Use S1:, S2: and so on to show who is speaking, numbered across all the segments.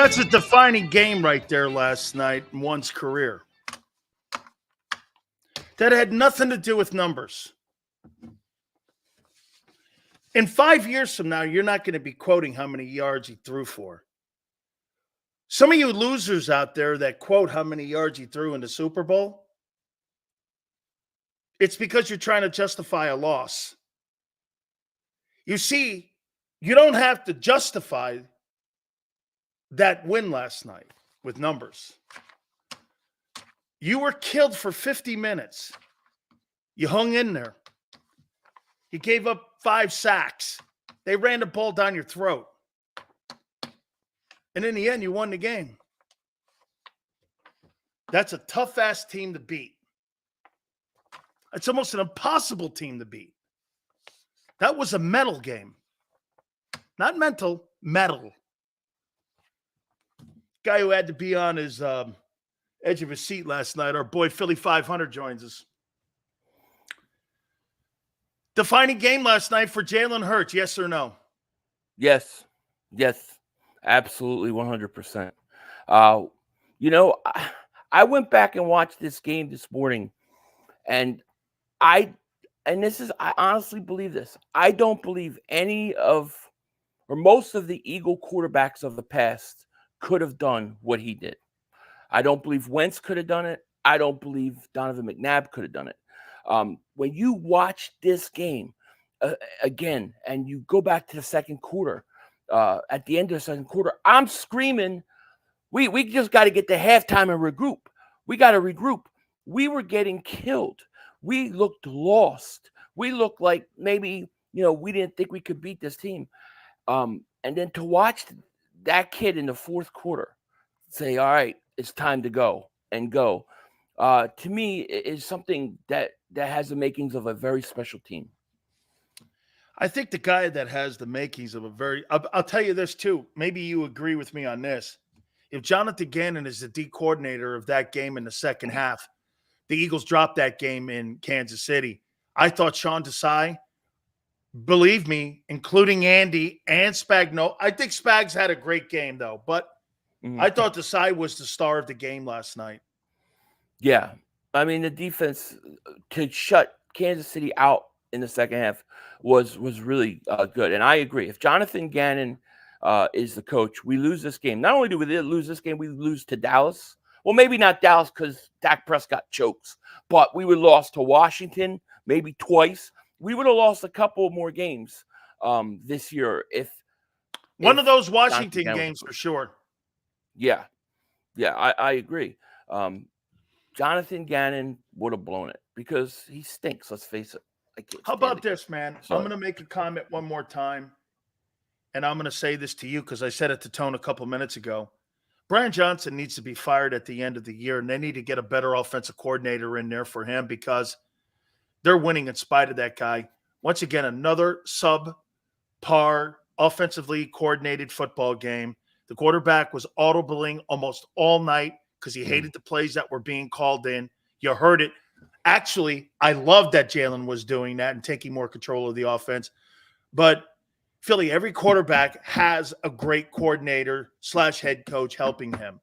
S1: That's a defining game right there last night in one's career. That had nothing to do with numbers. In 5 years from now, you're not going to be quoting how many yards he threw for. Some of you losers out there that quote how many yards he threw in the Super Bowl, it's because you're trying to justify a loss. You see, you don't have to justify that win last night with numbers. You were killed for 50 minutes. You hung in there. You gave up 5 sacks. They ran the ball down your throat. And in the end, you won the game. That's a tough-ass team to beat. It's almost an impossible team to beat. That was a mental game. Not mental, metal. Guy who had to be on his edge of his seat last night, our boy Philly.500 joins us. Defining game last night for Jalen Hurts, yes or no?
S2: Yes. Yes. Absolutely 100%. I went back and watched this game this morning, and I honestly believe this. I don't believe any of or most of the Eagle quarterbacks of the past could have done what he did. I don't believe Wentz could have done it. I don't believe Donovan McNabb could have done it. When you watch this game again, and you go back to the second quarter, at the end of the second quarter, I'm screaming, we just got to get to halftime and regroup. We got to regroup. We were getting killed. We looked lost. We looked like maybe, we didn't think we could beat this team. And then to watch that kid in the fourth quarter say, all right, it's time to go and go, to me is something that has the makings of a very special team.
S1: I think the guy that has the makings of a very – I'll tell you this too. Maybe you agree with me on this. If Jonathan Gannon is the D coordinator of that game in the second half, the Eagles dropped that game in Kansas City. I thought Sean Desai, believe me, including Andy and Spagnuolo. I think Spags had a great game though, but I thought Desai was the star of the game last night.
S2: Yeah. I mean, the defense to shut Kansas City out in the second half was really good. And I agree. If Jonathan Gannon is the coach, we lose this game. Not only do we lose this game, we lose to Dallas. Well, maybe not Dallas because Dak Prescott chokes, but we would have lost to Washington maybe twice. We would have lost a couple more games this year if
S1: one of those Washington games for sure.
S2: Yeah. Yeah, I agree. Jonathan Gannon would have blown it because he stinks, let's face it.
S1: How about this, man? I'm going to make a comment one more time, and I'm going to say this to you because I said it to Tone a couple minutes ago. Brian Johnson needs to be fired at the end of the year, and they need to get a better offensive coordinator in there for him because they're winning in spite of that guy. Once again, another subpar offensively coordinated football game. The quarterback was audibling almost all night because he hated the plays that were being called in. You heard it. Actually, I love that Jalen was doing that and taking more control of the offense. But Philly, every quarterback has a great coordinator / head coach helping him.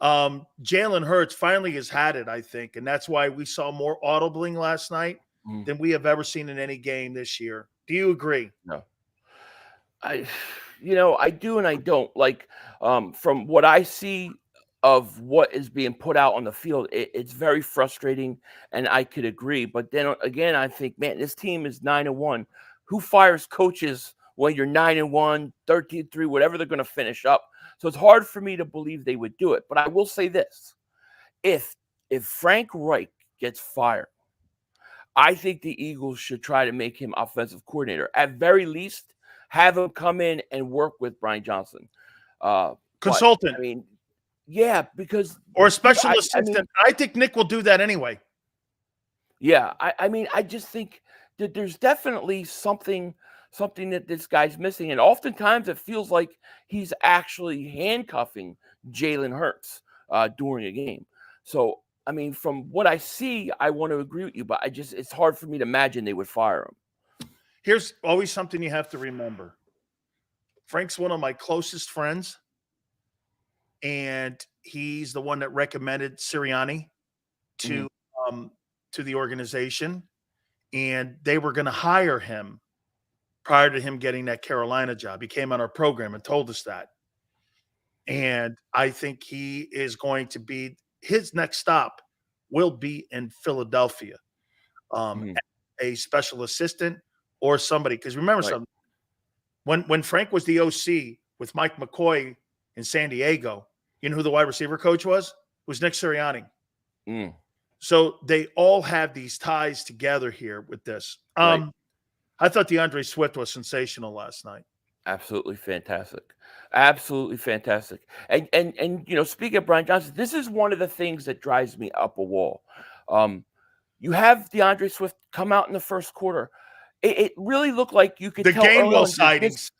S1: Jalen Hurts finally has had it, I think, and that's why we saw more audibling last night than we have ever seen in any game this year. Do you agree?
S2: No. I do and I don't. Like, from what I see of what is being put out on the field, it's very frustrating, and I could agree. But then again, I think, man, this team is 9-1. Who fires coaches when you're 9-1, 13-3, whatever they're going to finish up? So it's hard for me to believe they would do it. But I will say this: if Frank Reich gets fired, I think the Eagles should try to make him offensive coordinator. At very least, have him come in and work with Brian Johnson.
S1: Consultant.
S2: But, I mean, yeah, because
S1: or a special assistant. I think Nick will do that anyway.
S2: Yeah, I just think that there's definitely something that this guy's missing, and oftentimes it feels like he's actually handcuffing Jalen Hurts during a game. So, I mean, from what I see, I want to agree with you, but it's hard for me to imagine they would fire him.
S1: Here's always something you have to remember. Frank's one of my closest friends. and he's the one that recommended Sirianni
S2: Mhm.
S1: to the organization, and they were going to hire him prior to him getting that Carolina job. He came on our program and told us that. And I think he is going to be his next stop will be in Philadelphia,
S2: Mhm.
S1: a special assistant or somebody. Because remember
S2: Right.
S1: something, when Frank was the OC with Mike McCoy in San Diego, you know who the wide receiver coach was? It was Nick Sirianni.
S2: Mm.
S1: So they all have these ties together here with this.
S2: Right.
S1: I thought DeAndre Swift was sensational last night.
S2: Absolutely fantastic. Absolutely fantastic. And speaking of Brian Johnson, this is one of the things that drives me up a wall. You have DeAndre Swift come out in the first quarter. It really looked like you could
S1: The
S2: tell early
S1: Gainwell
S2: on that this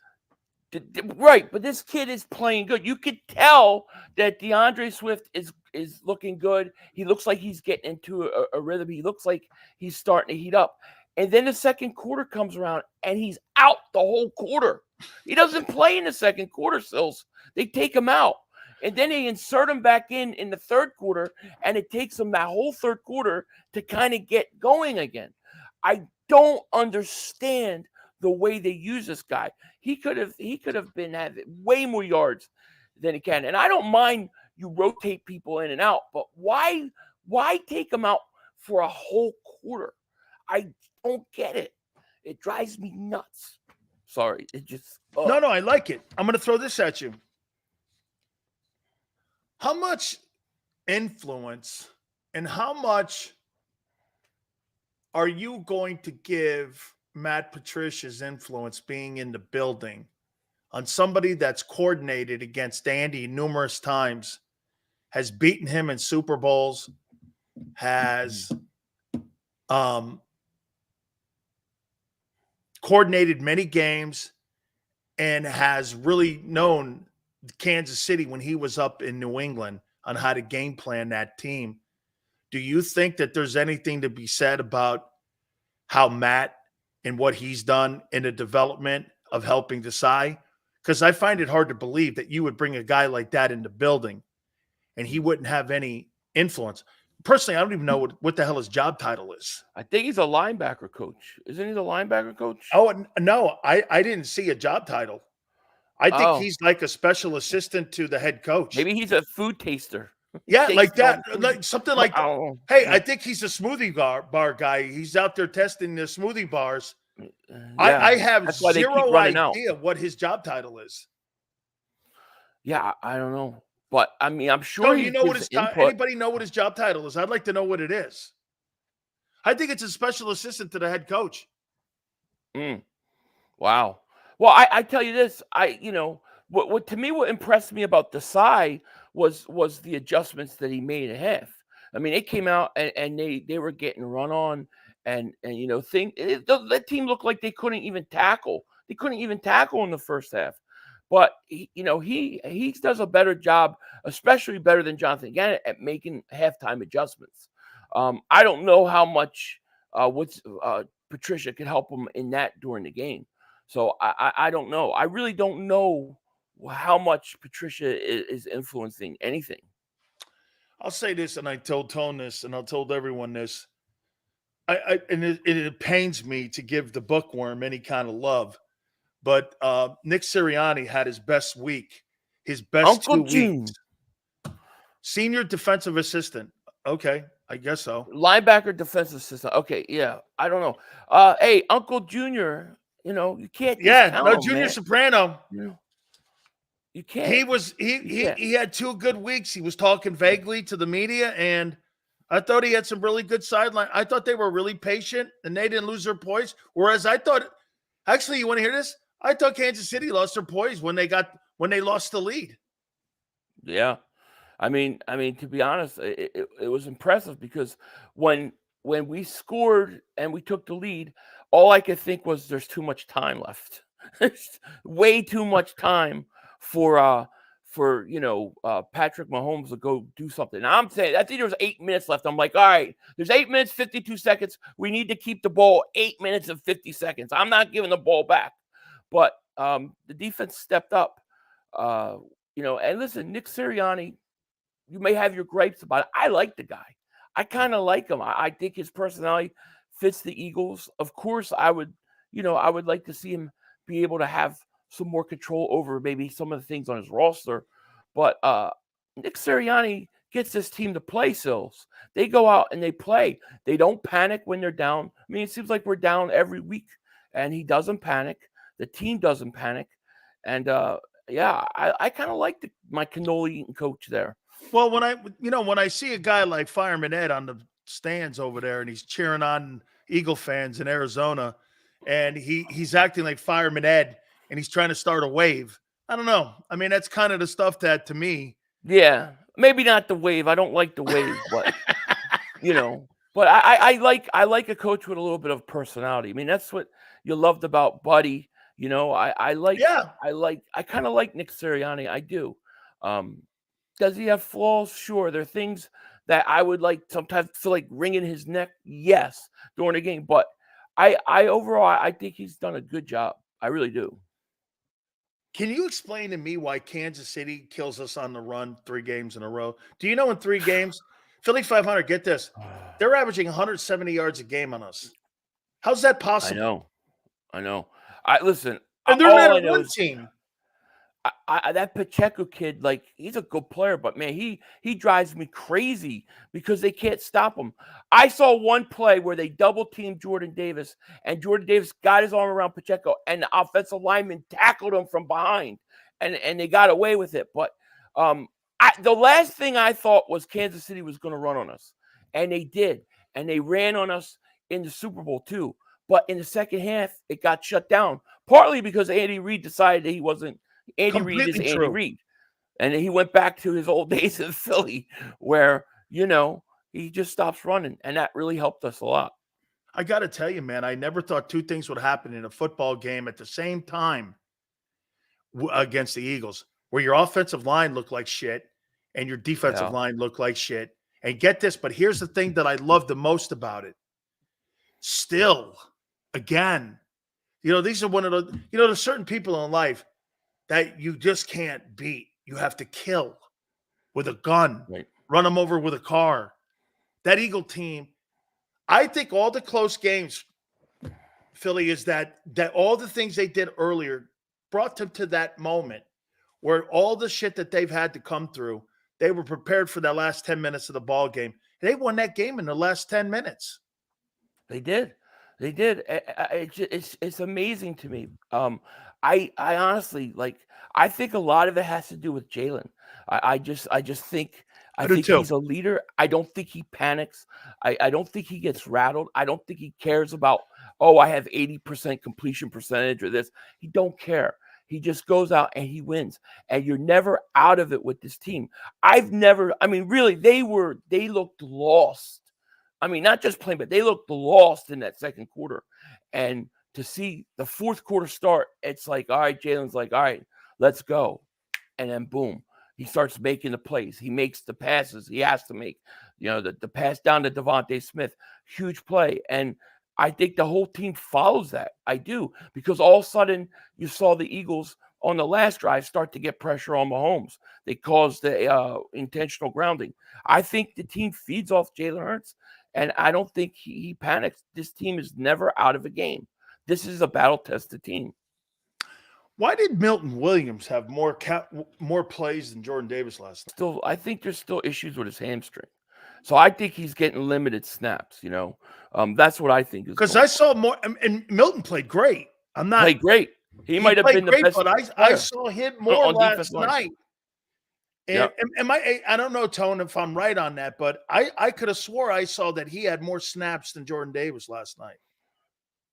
S1: sightings.
S2: right, but this kid is playing good. You could tell that DeAndre Swift is looking good. He looks like he's getting into a rhythm. He looks like he's starting to heat up. And then the second quarter comes around and he's out the whole quarter. He doesn't play in the second quarter, Sills. They take him out. And then they insert him back in the third quarter, and it takes him that whole third quarter to kind of get going again. I don't understand the way they use this guy. He could have been having way more yards than he can. And I don't mind you rotate people in and out, but why take him out for a whole quarter? I don't get it. It drives me nuts. Sorry, it just
S1: No, I like it. I'm going to throw this at you. How much influence and how much are you going to give Matt Patricia's influence being in the building on somebody that's coordinated against Andy numerous times, has beaten him in Super Bowls, has coordinated many games, and has really known Kansas City when he was up in New England on how to game plan that team. Do you think that there's anything to be said about how Matt and what he's done in the development of helping Desai? Because I find it hard to believe that you would bring a guy like that in the building and he wouldn't have any influence. Personally, I don't even know what the hell his job title is.
S2: I think he's a linebacker coach. Isn't he the linebacker coach?
S1: Oh, no, I didn't see a job title. I think
S2: Oh,
S1: he's like a special assistant to the head coach.
S2: maybe he's a food taster.
S1: Yeah, like
S2: Tastes all
S1: that,
S2: the food.
S1: like something like
S2: I
S1: that.
S2: don't know.
S1: Hey, I think he's a smoothie bar guy. He's out there testing the smoothie bars.
S2: Yeah,
S1: I have
S2: that's why they keep
S1: zero
S2: running out.
S1: idea what his job title is.
S2: Yeah, I don't know, but I mean, I'm sure
S1: Don't
S2: he
S1: you know what
S2: gives
S1: his
S2: input.
S1: anybody know what his job title is? I'd like to know what it is. I think it's a special assistant to the head coach.
S2: Wow. Well, I tell you this, what to me what impressed me about Desai was the adjustments that he made at half. I mean, they came out and they were getting run on and the team looked like they couldn't even tackle. They couldn't even tackle in the first half. But he does a better job, especially better than Jonathan Gannon at making halftime adjustments. I don't know how much Patricia could help him in that during the game. So I don't know. I really don't know how much Patricia is influencing anything.
S1: I'll say this, and I told Tone this, and I told everyone this. It pains me to give the bookworm any kind of love, but Nick Sirianni had his best week, his best
S2: Uncle
S1: 2
S2: June,
S1: weeks. Senior defensive assistant. Okay, I guess so.
S2: linebacker, defensive system. Okay, yeah, I don't know. Hey, Uncle Junior, you can't
S1: Yeah,
S2: discount
S1: no,
S2: him,
S1: Junior
S2: man.
S1: Soprano.
S2: You can't.
S1: He had 2 good weeks. He was talking vaguely to the media, and I thought he had some really good sideline. I thought they were really patient and they didn't lose their poise. Whereas I thought, actually, you want to hear this? I thought Kansas City lost their poise when they lost the lead.
S2: Yeah. I mean, to be honest, it was impressive because when we scored and we took the lead, all I could think was there's too much time left. There's way too much time for Patrick Mahomes to go do something. Now, I'm saying I think there was 8 minutes left. I'm like, all right, there's 8 minutes, 52 seconds. We need to keep the ball 8 minutes and 50 seconds. I'm not giving the ball back. But the defense stepped up And listen, Nick Sirianni, you may have your gripes about it. I like the guy. I kind of like him. I think his personality fits the Eagles. Of course, I would like to see him be able to have some more control over maybe some of the things on his roster. But Nick Sirianni gets this team to play, Sills. They go out and they play. They don't panic when they're down. I mean, it seems like we're down every week, and he doesn't panic. The team doesn't panic. And I kind of like my cannoli eating coach there.
S1: Well, when I see a guy like Fireman Ed on the stands over there and he's cheering on Eagle fans in Arizona, and he's acting like Fireman Ed and he's trying to start a wave. I don't know. I mean, that's kind of the stuff that, to me,
S2: yeah, maybe not the wave. I don't like the wave, but but I like a coach with a little bit of personality. I mean, that's what you loved about Buddy. I kind of like Nick Sirianni. I do. Does he have flaws? Sure. There are things that I would like sometimes feel like wringing his neck. Yes, during the game. But overall, I think he's done a good job. I really do.
S1: Can you explain to me why Kansas City kills us on the run 3 games in a row? Do you know in 3 games, Philly.500, get this, they're averaging 170 yards a game on us. How's that possible?
S2: I know. Listen.
S1: And they're not a one team.
S2: That Pacheco kid, like, he's a good player, but man, he drives me crazy because they can't stop him. I saw one play where they double teamed Jordan Davis, and Jordan Davis got his arm around Pacheco, and the offensive lineman tackled him from behind, and they got away with it. But the last thing I thought was Kansas City was going to run on us, and they did, and they ran on us in the Super Bowl too. But in the second half, it got shut down, partly because Andy Reid decided that he wasn't. Andy Reid is Andy Reid. And he went back to his old days in Philly where, he just stops running. And that really helped us a lot.
S1: I got to tell you, man, I never thought 2 things would happen in a football game at the same time against the Eagles, where your offensive line looked like shit and your defensive line looked like shit. And get this, but here's the thing that I love the most about it. Still, again, these are one of the, there's certain people in life that you just can't beat. You have to kill with a gun, run them over with a car. That Eagle team, I think all the close games, Philly, is that all the things they did earlier brought them to that moment where all the shit that they've had to come through, they were prepared for that last 10 minutes of the ball game. They won that game in the last 10 minutes.
S2: They did. It's amazing to me. I honestly, I think a lot of it has to do with Jalen. I think he's a leader. I don't think he panics. I don't think he gets rattled. I don't think he cares about, I have 80% completion percentage or this. He don't care. He just goes out and he wins. And you're never out of it with this team. Really, they looked lost. I mean, not just playing, but they looked lost in that second quarter. And to see the fourth quarter start, it's like, all right, Jalen's like, all right, let's go. And then boom, he starts making the plays. He makes the passes he has to make. The pass down to Devontae Smith, huge play. And I think the whole team follows that. I do, because all of a sudden you saw the Eagles on the last drive start to get pressure on Mahomes. They caused the intentional grounding. I think the team feeds off Jalen Hurts, and I don't think he panics. This team is never out of a game. This is a battle-tested team.
S1: Why did Milton Williams have more plays than Jordan Davis last night?
S2: I think there's still issues with his hamstring. So I think he's getting limited snaps, That's what I think.
S1: Because I saw more, and Milton played great.
S2: Played great. He might have been the best.
S1: But I saw him more last night. And I don't know, Tone, if I'm right on that, but I could have swore I saw that he had more snaps than Jordan Davis last night.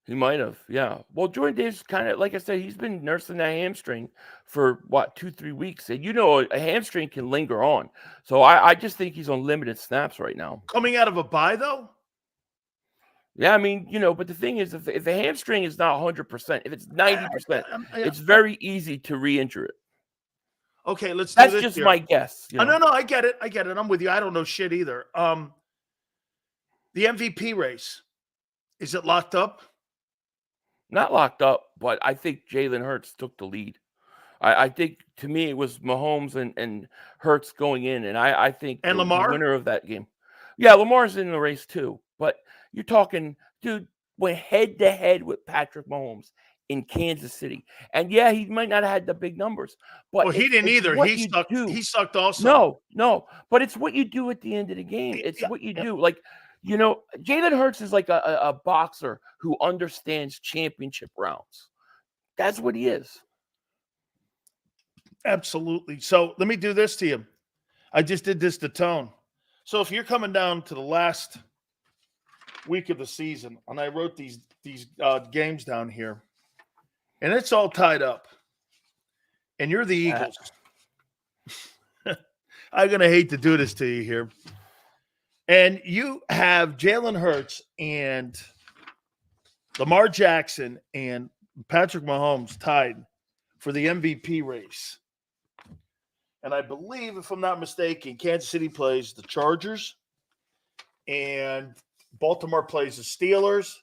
S2: He might have, yeah. Well, Jordan Davis kind of, like I said, he's been nursing that hamstring for, 2-3 weeks. And, a hamstring can linger on. So I just think he's on limited snaps right now.
S1: Coming out of a bye, though?
S2: Yeah, but the thing is, if the hamstring is not 100%, if it's 90%, it's very easy to re-injure it.
S1: Okay, let's do this.
S2: That's just my guess.
S1: No, I get it. I'm with you. I don't know shit either. The MVP race, is it locked up?
S2: Not locked up, but I think Jalen Hurts took the lead. I think to me it was Mahomes and Hurts going in, and I think
S1: And
S2: the
S1: Lamar?
S2: winner of that game. Yeah, Lamar's in the race too, but you're talking, dude, went head to head with Patrick Mahomes in Kansas City. And yeah, he might not have had the big numbers, but
S1: Well, he didn't
S2: it's
S1: either.
S2: what
S1: He
S2: you
S1: sucked.
S2: do.
S1: He sucked also.
S2: No, but it's what you do at the end of the game. It's
S1: Yeah,
S2: what you
S1: yeah,
S2: do. Like, Jalen Hurts is like a boxer who understands championship rounds. That's what he is.
S1: absolutely. So let me do this to you. I just did this to Tone. So if you're coming down to the last week of the season, and I wrote these games down here, and it's all tied up, and you're the Eagles. I'm gonna hate to do this to you here, and you have Jalen Hurts and Lamar Jackson and Patrick Mahomes tied for the MVP race. And I believe, if I'm not mistaken, Kansas City plays the Chargers and Baltimore plays the Steelers,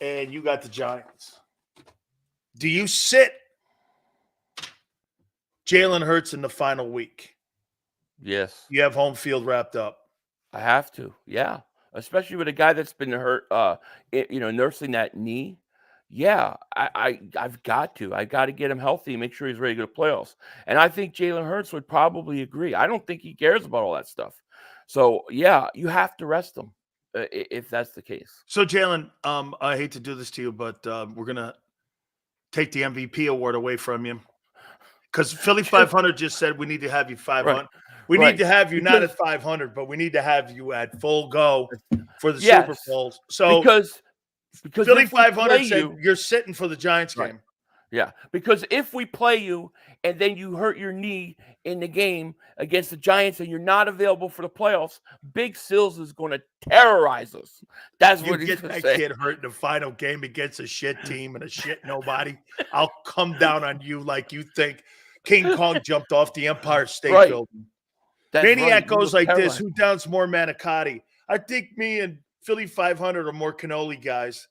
S1: and you got the Giants. Do you sit Jalen Hurts in the final week?
S2: Yes.
S1: You have home field wrapped up.
S2: I have to. Yeah. Especially with a guy that's been hurt, nursing that knee. Yeah, I've got to. I got to get him healthy and make sure he's ready to go to playoffs. And I think Jalen Hurts would probably agree. I don't think he cares about all that stuff. So yeah, you have to rest him if that's the case.
S1: So Jalen, I hate to do this to you, but we're gonna take the MVP award away from you because Philly.500 just said we need to have you 500.
S2: Right.
S1: We
S2: Right.
S1: need to have you not
S2: Because-
S1: at 500, but we need to have you at full go for the
S2: Yes,
S1: Super Bowls. So
S2: because
S1: Philly.500 said
S2: you,
S1: you're sitting for the Giants
S2: Right.
S1: game.
S2: Yeah, because if we play you and then you hurt your knee in the game against the Giants and you're not available for the playoffs, Big Sills is going to terrorize us. That's
S1: You
S2: what he's
S1: get
S2: going
S1: that
S2: to say.
S1: kid hurt in the final game against a shit team and a shit nobody. I'll come down on you like you think King Kong jumped off the Empire State
S2: Right.
S1: Building.
S2: That's
S1: Maniac
S2: right. You
S1: goes
S2: will
S1: like this:
S2: terrorize
S1: who
S2: them.
S1: downs more manicotti? I think me and Philly.500 are more cannoli guys.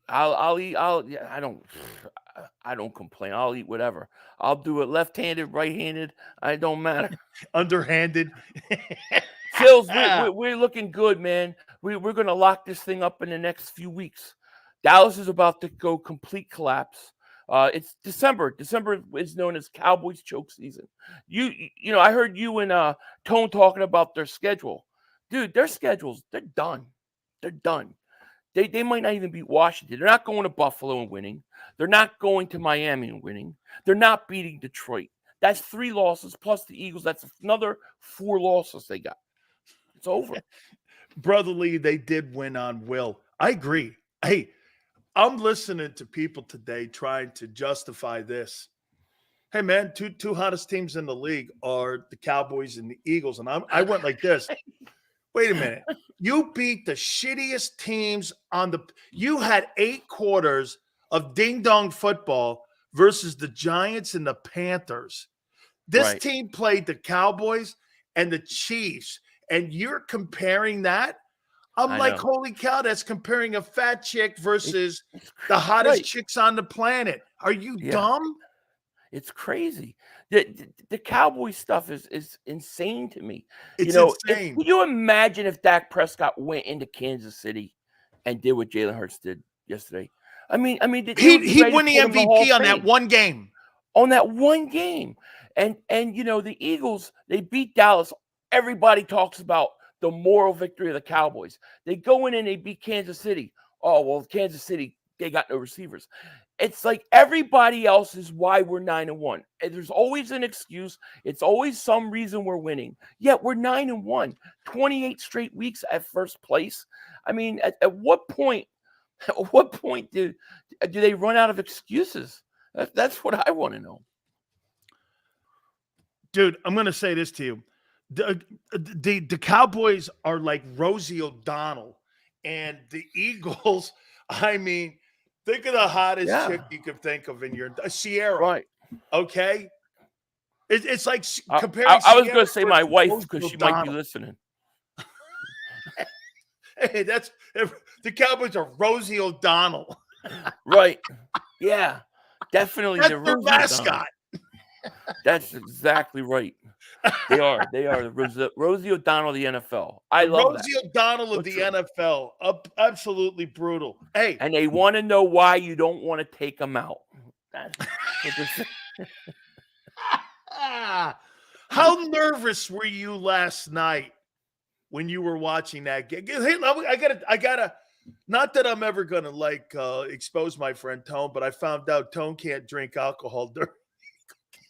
S2: I'll eat. I don't complain. I'll eat whatever. I'll do it left-handed, right-handed. I don't matter.
S1: Underhanded.
S2: Sills, we're looking good, man. We're going to lock this thing up in the next few weeks. Dallas is about to go complete collapse. It's December. December is known as Cowboys choke season. I heard you and Tone talking about their schedule. Dude, their schedules, they're done. They're done. They might not even beat Washington. They're not going to Buffalo and winning. They're not going to Miami and winning. They're not beating Detroit. That's 3 losses plus the Eagles. That's another 4 losses they got. It's over.
S1: Brotherly, they did win on will. I agree. Hey, I'm listening to people today trying to justify this. Hey, man, two hottest teams in the league are the Cowboys and the Eagles. And I went like this. Wait a minute. You beat the shittiest teams you had 8 quarters of ding-dong football versus the Giants and the Panthers. This
S2: Right.
S1: team played the Cowboys and the Chiefs, and you're comparing that? I'm
S2: I
S1: like,
S2: know.
S1: holy cow, that's comparing a fat chick versus the hottest
S2: Right.
S1: chicks on the planet. Are you
S2: Yeah.
S1: dumb?
S2: It's crazy. The Cowboys stuff is insane to me.
S1: It's insane.
S2: Can you imagine if Dak Prescott went into Kansas City and did what Jalen Hurts did yesterday? I mean, they would be
S1: He
S2: ready to
S1: won the
S2: put him in the Hall
S1: MVP
S2: of
S1: on that
S2: Fame.
S1: one game.
S2: On that one game. And the Eagles, they beat Dallas. Everybody talks about the moral victory of the Cowboys. They go in and they beat Kansas City. Oh, well, Kansas City, they got no receivers. It's like everybody else is why we're 9-1. And there's always an excuse. It's always some reason we're winning. Yet we're 9-1. 28 straight weeks at first place. I mean, at what point do they run out of excuses? That's what I want to know.
S1: Dude, I'm going to say this to you. The Cowboys are like Rosie O'Donnell, and the Eagles, I mean, think of the hottest chick you could think of in your Sierra.
S2: Right.
S1: Okay. It's like comparing.
S2: I was going to
S1: Sierra
S2: say my
S1: versus
S2: wife
S1: Rosie
S2: because she might be
S1: O'Donnell.
S2: listening.
S1: Hey, the Cowboys are Rosie O'Donnell.
S2: Right. Yeah. Definitely
S1: That's
S2: the
S1: their
S2: Rosie O'Donnell.
S1: mascot.
S2: That's exactly right. They are. They are Rosie O'Donnell of the NFL. I
S1: The
S2: love that.
S1: Rosie O'Donnell of the NFL. Absolutely brutal. Hey,
S2: And they want to know why you don't want to take them out. That's what they're saying.
S1: how nervous were you last night when you were watching that game? Hey, I gotta. Not that I'm ever gonna expose my friend Tone, but I found out Tone can't drink alcohol during.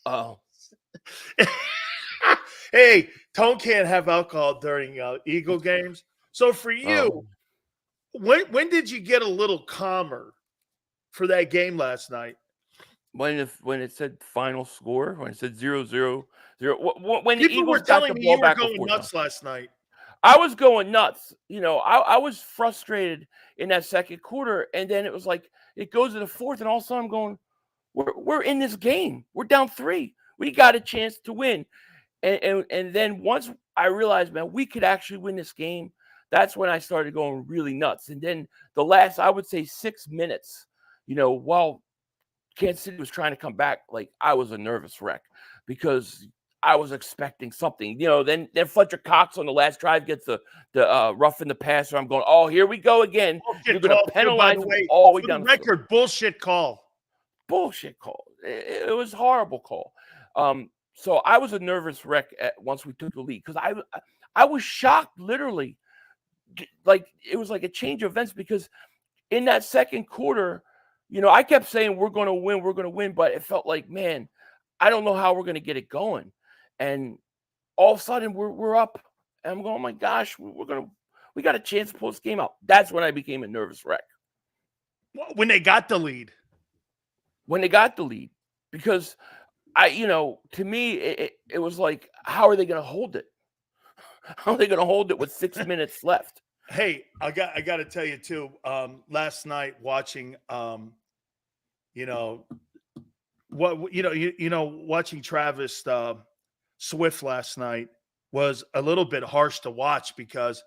S2: Oh,
S1: Hey, Tone can't have alcohol during Eagle games. So for you, when did you get a little calmer for that game last night?
S2: when it said final score, when it said 0-0, when the
S1: People
S2: Eagles
S1: were
S2: got
S1: telling
S2: the
S1: me
S2: ball
S1: you were
S2: back and
S1: going
S2: forth.
S1: nuts last night.
S2: I was going nuts. I was frustrated in that second quarter, and then it was like it goes to the fourth, and all of a sudden I'm going, we're in this game. We're down 3. We got a chance to win. And then once I realized, man, we could actually win this game, that's when I started going really nuts. And then the last, I would say 6 minutes, while Kansas City was trying to come back, like I was a nervous wreck because I was expecting something. Then Fletcher Cox on the last drive gets the rough in the passer. I'm going, oh, here we go again. You're going to penalize him all the way down the
S1: record. Bullshit call.
S2: Bullshit call. It was a horrible call. So I was a nervous wreck once we took the lead because I was shocked, literally. Like it was like a change of events because in that second quarter, I kept saying we're going to win, but it felt like, man, I don't know how we're going to get it going. And all of a sudden we're up, and I'm going, oh my gosh, we got a chance to pull this game out. That's when I became a nervous wreck.
S1: When they got the lead.
S2: Because to me, it was like, how are they going to hold it? How are they going to hold it with 6 minutes left?
S1: Hey, I got to tell you too. Last night watching, watching Travis Swift last night was a little bit harsh to watch because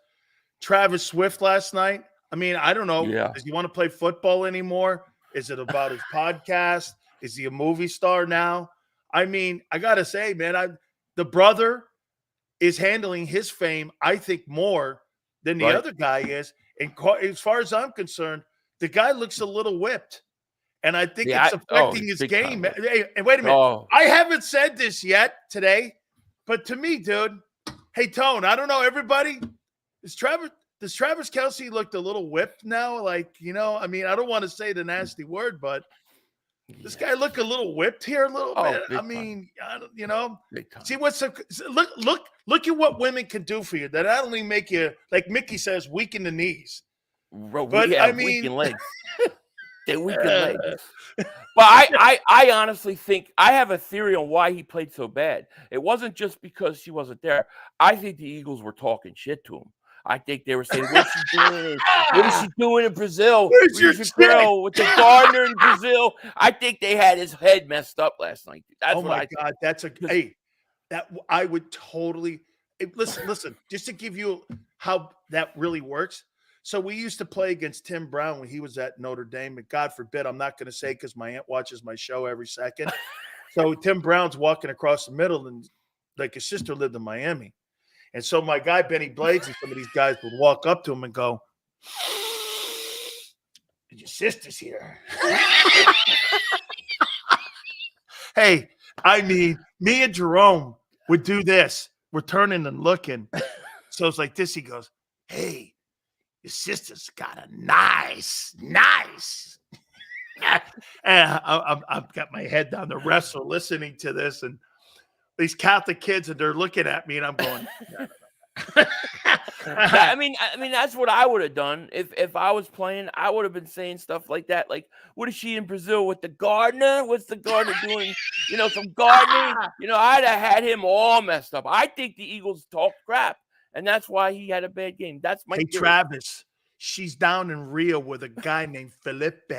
S1: Travis Swift last night. I mean, I don't know.
S2: Yeah.
S1: Does he want to play football anymore? Is it about his podcast? Is he a movie star now? I mean, I got to say, man, the brother is handling his fame, I think, more than the other guy is. And as far as I'm concerned, the guy looks a little whipped. And I think it's affecting his game. Hey, and wait a minute. I haven't said this yet today, but to me, dude, hey, Tone, I don't know, everybody, does Travis Kelce look a little whipped now? Like, I mean, I don't want to say the nasty word, but this guy look a little whipped here a little bit. I mean, see what's look at what women can do for you. That not only make you, like Mickey says, weaken the knees. But I mean,
S2: weaken legs. They weaken legs. But I honestly think I have a theory on why he played so bad. It wasn't just because she wasn't there. I think the Eagles were talking shit to him. I think they were saying, what's she doing? What is she doing in Brazil?
S1: Where's your
S2: girl with the gardener in Brazil? I think they had his head messed up last night. That's what I
S1: God. That's that I would totally listen, just to give you how that really works. So we used to play against Tim Brown when he was at Notre Dame, and God forbid, I'm not going to say because my aunt watches my show every second. So Tim Brown's walking across the middle, and like his sister lived in Miami. And so my guy, Benny Blades, and some of these guys would walk up to him and go, your sister's here. Hey, I mean, me and Jerome would do this. We're turning and looking. So it's like this. He goes, hey, your sister's got a nice. And I've got my head down. The refs are listening to this, and these Catholic kids, and they're looking at me, and I'm going.
S2: I mean, that's what I would have done if I was playing. I would have been saying stuff like that, like, "What is she in Brazil with the gardener? What's the gardener doing? Some gardening." I'd have had him all messed up. I think the Eagles talk crap, and that's why he had a bad game. That's my theory.
S1: Travis, she's down in Rio with a guy named Felipe.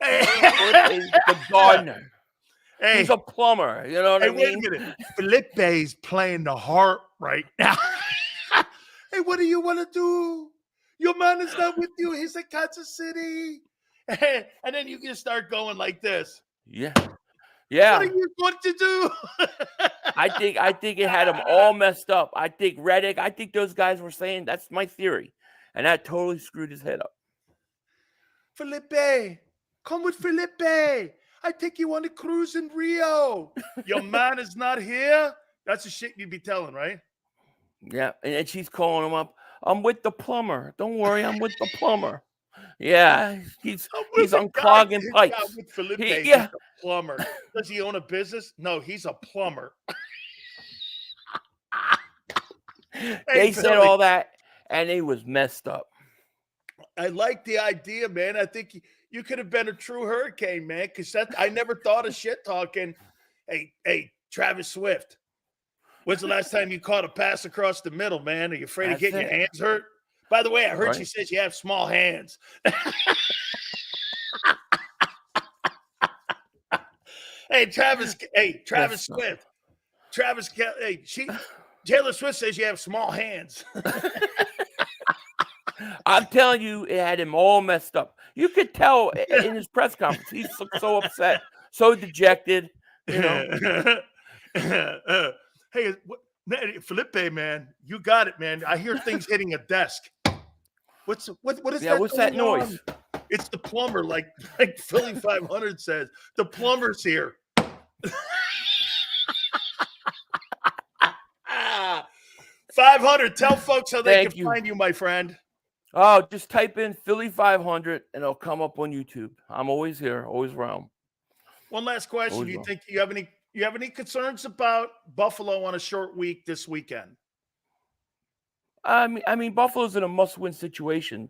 S2: The gardener.
S1: Hey,
S2: he's a plumber. You know what I mean?
S1: Wait a minute. Felipe's playing the harp right now. Hey, what do you want to do? Your man is not with you. He's in Kansas City. And then you can start going like this.
S2: Yeah.
S1: What
S2: Yeah.
S1: are you going to do?
S2: I think it had them all messed up. I think those guys were saying, that's my theory. And that totally screwed his head up.
S1: Felipe, come with Felipe. I think you want to cruise in Rio. Your man is not here. That's the shit you'd be telling, right?
S2: Yeah. And she's calling him up. I'm with the plumber. Don't worry, I'm with the plumber. Yeah, he's unclogging pipes.
S1: With Felipe,
S2: He's
S1: a plumber. Does he own a business? No, he's a plumber.
S2: They said all that, and it was messed up.
S1: I like the idea, man. I think you could have been a true hurricane, man, because I never thought of shit talking. Hey, Travis Swift, when's the last time you caught a pass across the middle, man? Are you afraid of getting your hands hurt? By the way, I heard she says you have small hands. Hey, Travis Swift. Taylor Swift says you have small hands.
S2: I'm telling you, it had him all messed up. You could tell in his press conference. He looked so upset, so dejected. You know.
S1: Hey, Felipe, man, you got it, man. I hear things hitting a desk. What is that?
S2: What's that noise?
S1: It's the plumber, like Philly.500 says. The plumber's here. 500. Tell folks how they can find you, my friend.
S2: Oh, just type in Philly.500 and it'll come up on YouTube. I'm always here, always around. One
S1: last question. Do you think you have any concerns about Buffalo on a short week this weekend?
S2: I mean, Buffalo's in a must-win situation,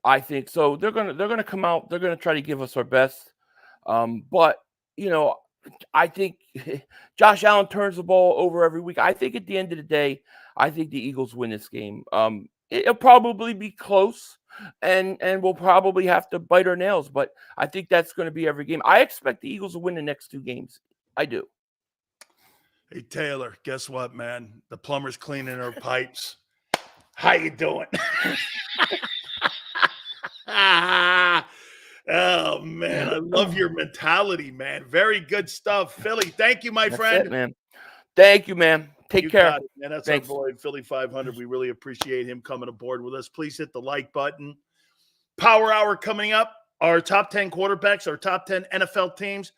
S2: I think. So they're gonna come out. They're gonna try to give us our best. But you know, I think Josh Allen turns the ball over every week. I think at the end of the day, I think the Eagles win this game. It'll probably be close, and we'll probably have to bite our nails. But I think that's going to be every game. I expect the Eagles to win the next 2 games. I do.
S1: Hey Taylor, guess what, man? The plumber's cleaning her pipes. How you doing? Oh, man. I love your mentality, man. Very good stuff. Philly, thank you, my friend.
S2: It, man. Thank you, man. Take care.
S1: Got it, man. That's our boy, Philly.500. We really appreciate him coming aboard with us. Please hit the like button. Power Hour coming up. Our top 10 quarterbacks, our top 10 NFL teams.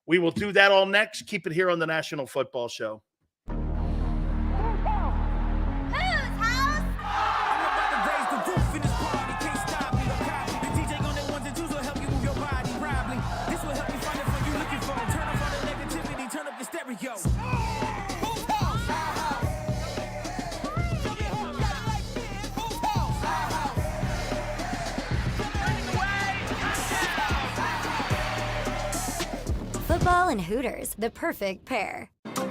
S1: We will do that all next. Keep it here on the National Football Show.
S3: Football and Hooters, the perfect pair.